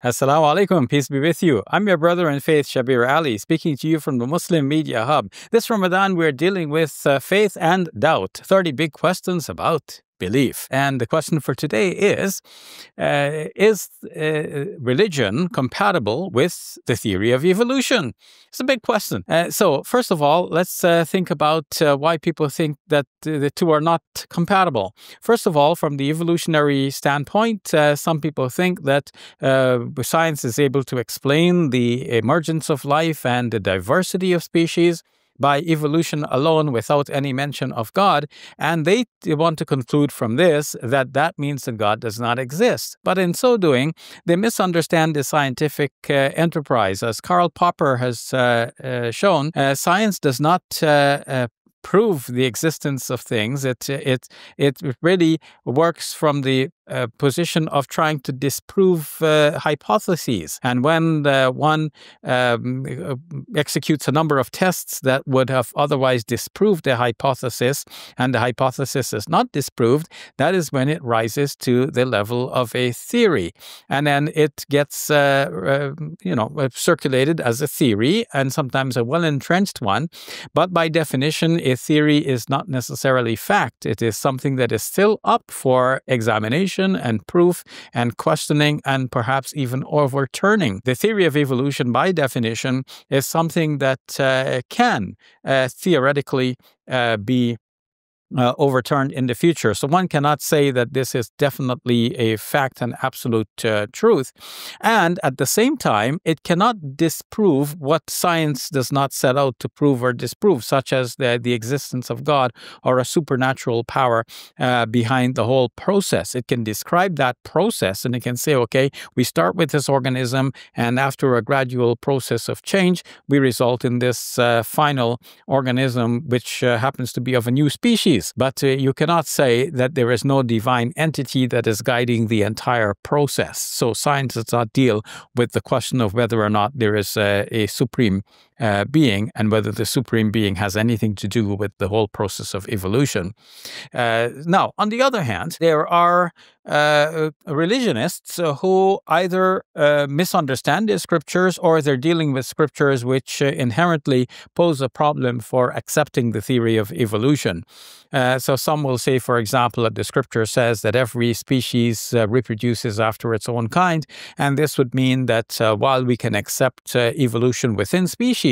Assalamu alaikum, peace be with you. I'm your brother in faith, Shabir Ally, speaking to you from the Muslim Media Hub. This Ramadan, we're dealing with faith and doubt, 30 big questions about belief. And the question for today is religion compatible with the theory of evolution? It's a big question. So first of all, let's think about why people think that the two are not compatible. First of all, from the evolutionary standpoint, some people think that science is able to explain the emergence of life and the diversity of species by evolution alone without any mention of God, and they want to conclude from this that that means that God does not exist. But in so doing, they misunderstand the scientific enterprise. As Karl Popper has shown, science does not prove the existence of things. It really works from the position of trying to disprove hypotheses. And when one executes a number of tests that would have otherwise disproved a hypothesis, and the hypothesis is not disproved, that is when it rises to the level of a theory. And then it gets circulated as a theory, and sometimes a well-entrenched one. But by definition, a theory is not necessarily fact. It is something that is still up for examination and proof and questioning and perhaps even overturning. The theory of evolution, by definition, is something that can theoretically be overturned in the future. So one cannot say that this is definitely a fact and absolute truth. And at the same time, it cannot disprove what science does not set out to prove or disprove, such as the existence of God or a supernatural power behind the whole process. It can describe that process, and it can say, okay, we start with this organism, and after a gradual process of change, we result in this final organism, which happens to be of a new species. But you cannot say that there is no divine entity that is guiding the entire process. So science does not deal with the question of whether or not there is a supreme being and whether the supreme being has anything to do with the whole process of evolution. Now, on the other hand, there are religionists who either misunderstand the scriptures, or they're dealing with scriptures which inherently pose a problem for accepting the theory of evolution. So some will say, for example, that the scripture says that every species reproduces after its own kind, and this would mean that while we can accept evolution within species,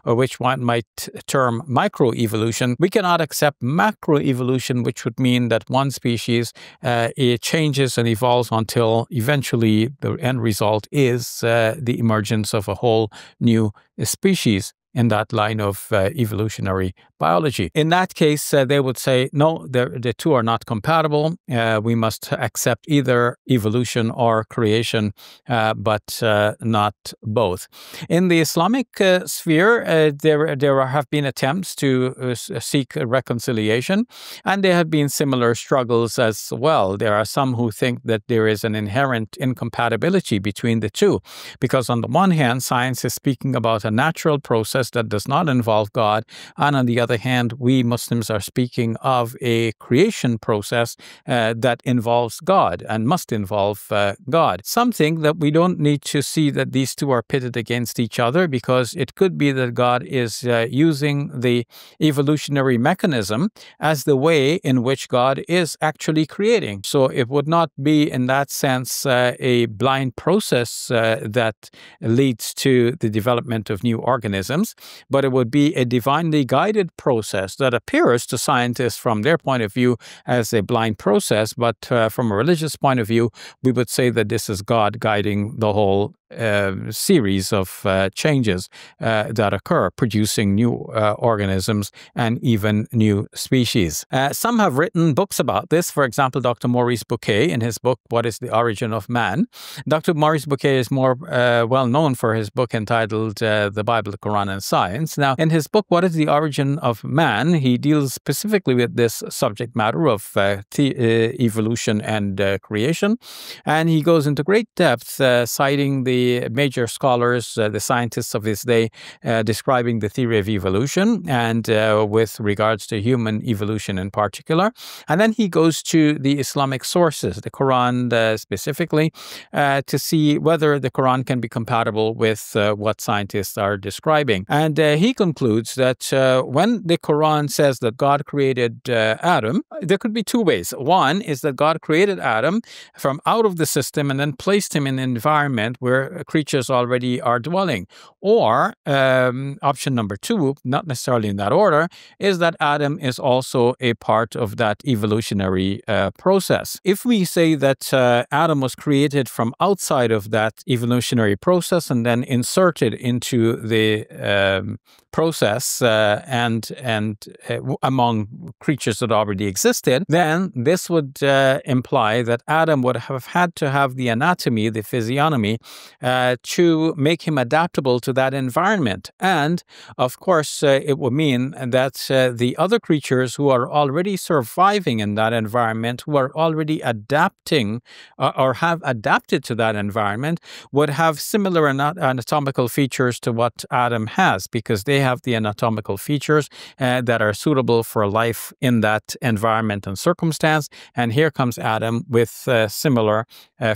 which one might term microevolution, we cannot accept macroevolution, which would mean that one species it changes and evolves until eventually the end result is the emergence of a whole new species in that line of evolutionary biology. In that case, they would say, no, the two are not compatible. We must accept either evolution or creation, but not both. In the Islamic sphere, there have been attempts to seek reconciliation, and there have been similar struggles as well. There are some who think that there is an inherent incompatibility between the two, because on the one hand, science is speaking about a natural process that does not involve God, and on the other hand, we Muslims are speaking of a creation process that involves God and must involve God. Something that we don't need to see that these two are pitted against each other, because it could be that God is using the evolutionary mechanism as the way in which God is actually creating. So it would not be, in that sense, a blind process that leads to the development of new organisms, but it would be a divinely guided process that appears to scientists from their point of view as a blind process, but from a religious point of view, we would say that this is God guiding the whole series of changes that occur, producing new organisms and even new species. Some have written books about this. For example, Dr. Maurice Bucaille, in his book, What is the Origin of Man? Dr. Maurice Bucaille is more well known for his book entitled The Bible, the Quran, and Science. Now, in his book, What is the Origin of Man? He deals specifically with this subject matter of evolution and creation, and he goes into great depth citing the the major scholars, the scientists of his day, describing the theory of evolution and with regards to human evolution in particular. And then he goes to the Islamic sources, the Quran specifically, to see whether the Quran can be compatible with what scientists are describing. And he concludes that when the Quran says that God created Adam, there could be two ways. One is that God created Adam from out of the system and then placed him in an environment where creatures already are dwelling. Or option number two, not necessarily in that order, is that Adam is also a part of that evolutionary process. If we say that Adam was created from outside of that evolutionary process and then inserted into the process and among creatures that already existed, then this would imply that Adam would have had to have the anatomy, the physiognomy, to make him adaptable to that environment. And of course, it would mean that the other creatures who are already surviving in that environment, who are already adapting or have adapted to that environment, would have similar anatomical features to what Adam has, because they have the anatomical features that are suitable for life in that environment and circumstance. And here comes Adam with similar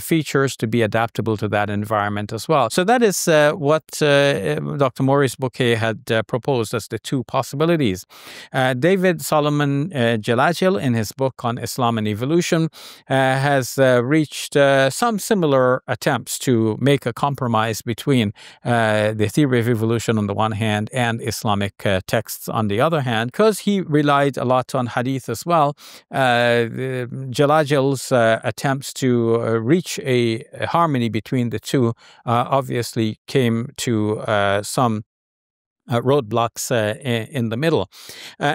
features to be adaptable to that environment as well. So that is what Dr. Maurice Bucaille had proposed as the two possibilities. David Solomon Jalajel, in his book on Islam and evolution, has reached some similar attempts to make a compromise between the theory of evolution on the one hand and Islamic texts on the other hand, because he relied a lot on hadith as well. Jalajel's attempts to reach a harmony between the two obviously came to some roadblocks in the middle.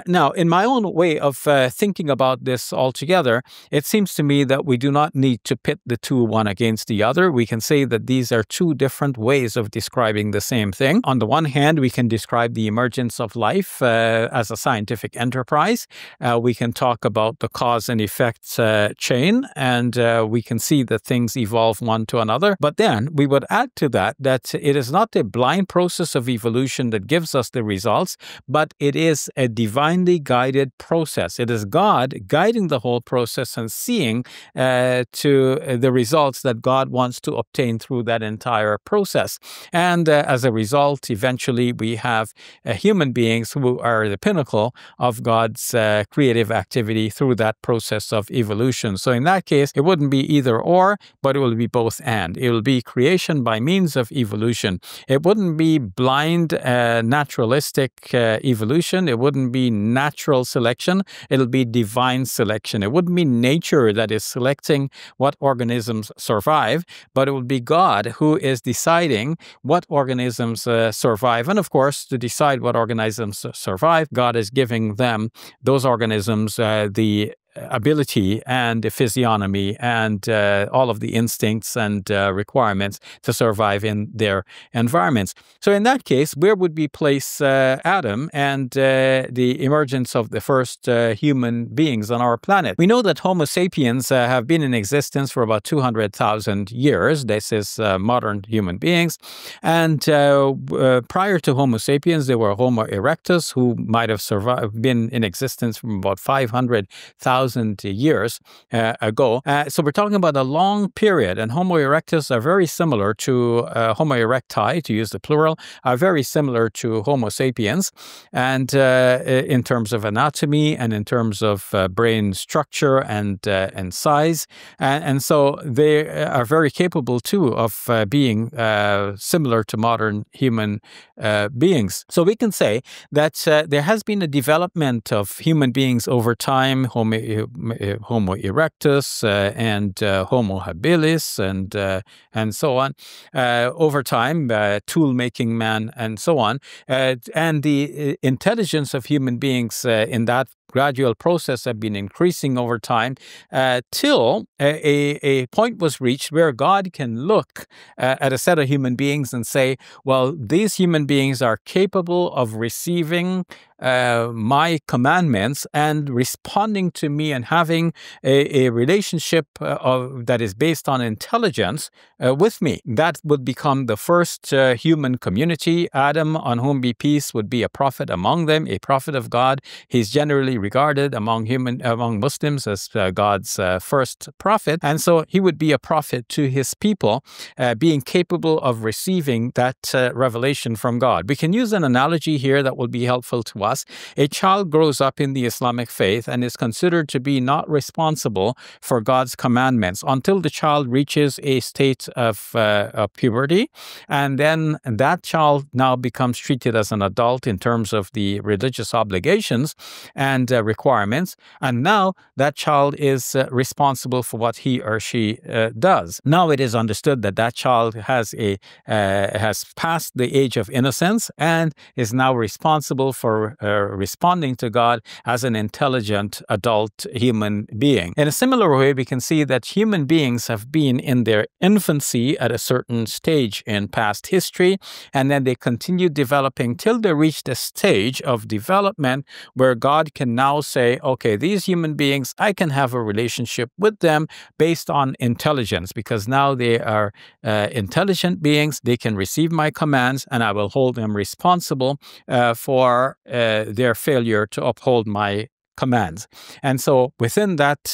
Now, in my own way of thinking about this altogether, it seems to me that we do not need to pit the two one against the other. We can say that these are two different ways of describing the same thing. On the one hand, we can describe the emergence of life as a scientific enterprise. We can talk about the cause and effect chain, and we can see that things evolve one to another. But then we would add to that it is not a blind process of evolution that gives us the results, but it is a divinely guided process. It is God guiding the whole process and seeing to the results that God wants to obtain through that entire process. And as a result, eventually we have human beings who are the pinnacle of God's creative activity through that process of evolution. So in that case, it wouldn't be either or, but it will be both and. It will be creation by means of evolution. It wouldn't be blind naturalistic evolution. It wouldn't be natural selection. It'll be divine selection. It wouldn't be nature that is selecting what organisms survive, but it would be God who is deciding what organisms survive. And of course, to decide what organisms survive, God is giving them, those organisms, the ability and the physiognomy and all of the instincts and requirements to survive in their environments. So in that case, where would we place Adam and the emergence of the first human beings on our planet? We know that Homo sapiens have been in existence for about 200,000 years. This is modern human beings. And prior to Homo sapiens, there were Homo erectus, who might have been in existence from about 500,000 years ago. So we're talking about a long period, and Homo erectus are very similar to Homo erecti, to use the plural, are very similar to Homo sapiens, and in terms of anatomy and in terms of brain structure and size, and so they are very capable too of being similar to modern human beings. So we can say that there has been a development of human beings over time, Homo erectus and Homo habilis and so on, over time, tool-making man and so on. And the intelligence of human beings in that gradual process have been increasing over time till a point was reached where God can look at a set of human beings and say, well, these human beings are capable of receiving my commandments and responding to me and having a relationship that is based on intelligence with me. That would become the first human community. Adam, on whom be peace, would be a prophet among them, a prophet of God. He's generally regarded among Muslims as God's first prophet, and so he would be a prophet to his people, being capable of receiving that revelation from God. We can use an analogy here that will be helpful to us. A child grows up in the Islamic faith and is considered to be not responsible for God's commandments until the child reaches a state of puberty, and then that child now becomes treated as an adult in terms of the religious obligations and requirements, and now that child is responsible for what he or she does. Now it is understood that that child has passed the age of innocence and is now responsible for responding to God as an intelligent adult human being. In a similar way, we can see that human beings have been in their infancy at a certain stage in past history, and then they continue developing till they reach the stage of development where God can now say, okay, these human beings, I can have a relationship with them based on intelligence, because now they are intelligent beings. They can receive my commands, and I will hold them responsible for their failure to uphold my commands. And so within that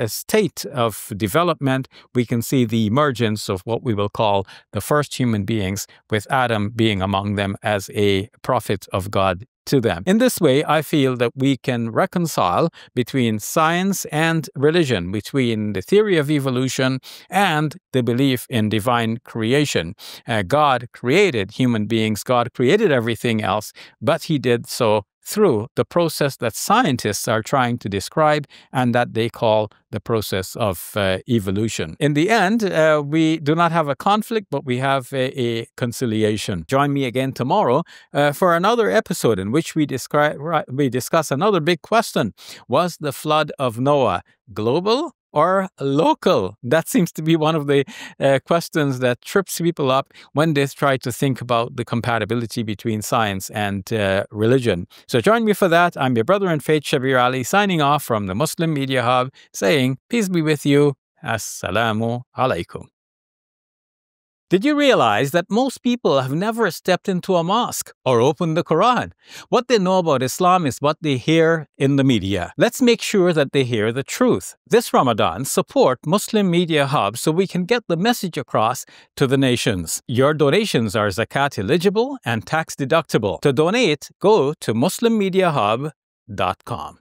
state of development, we can see the emergence of what we will call the first human beings, with Adam being among them as a prophet of God to them. In this way, I feel that we can reconcile between science and religion, between the theory of evolution and the belief in divine creation. God created human beings, God created everything else, but he did so through the process that scientists are trying to describe and that they call the process of evolution. In the end, we do not have a conflict, but we have a conciliation. Join me again tomorrow for another episode in which we discuss another big question. Was the flood of Noah global or local? That seems to be one of the questions that trips people up when they try to think about the compatibility between science and religion. So join me for that. I'm your brother in faith, Shabir Ally, signing off from the Muslim Media Hub, saying, peace be with you. Assalamu alaikum. Did you realize that most people have never stepped into a mosque or opened the Quran? What they know about Islam is what they hear in the media. Let's make sure that they hear the truth. This Ramadan, support Muslim Media Hub so we can get the message across to the nations. Your donations are zakat eligible and tax deductible. To donate, go to muslimmediahub.com.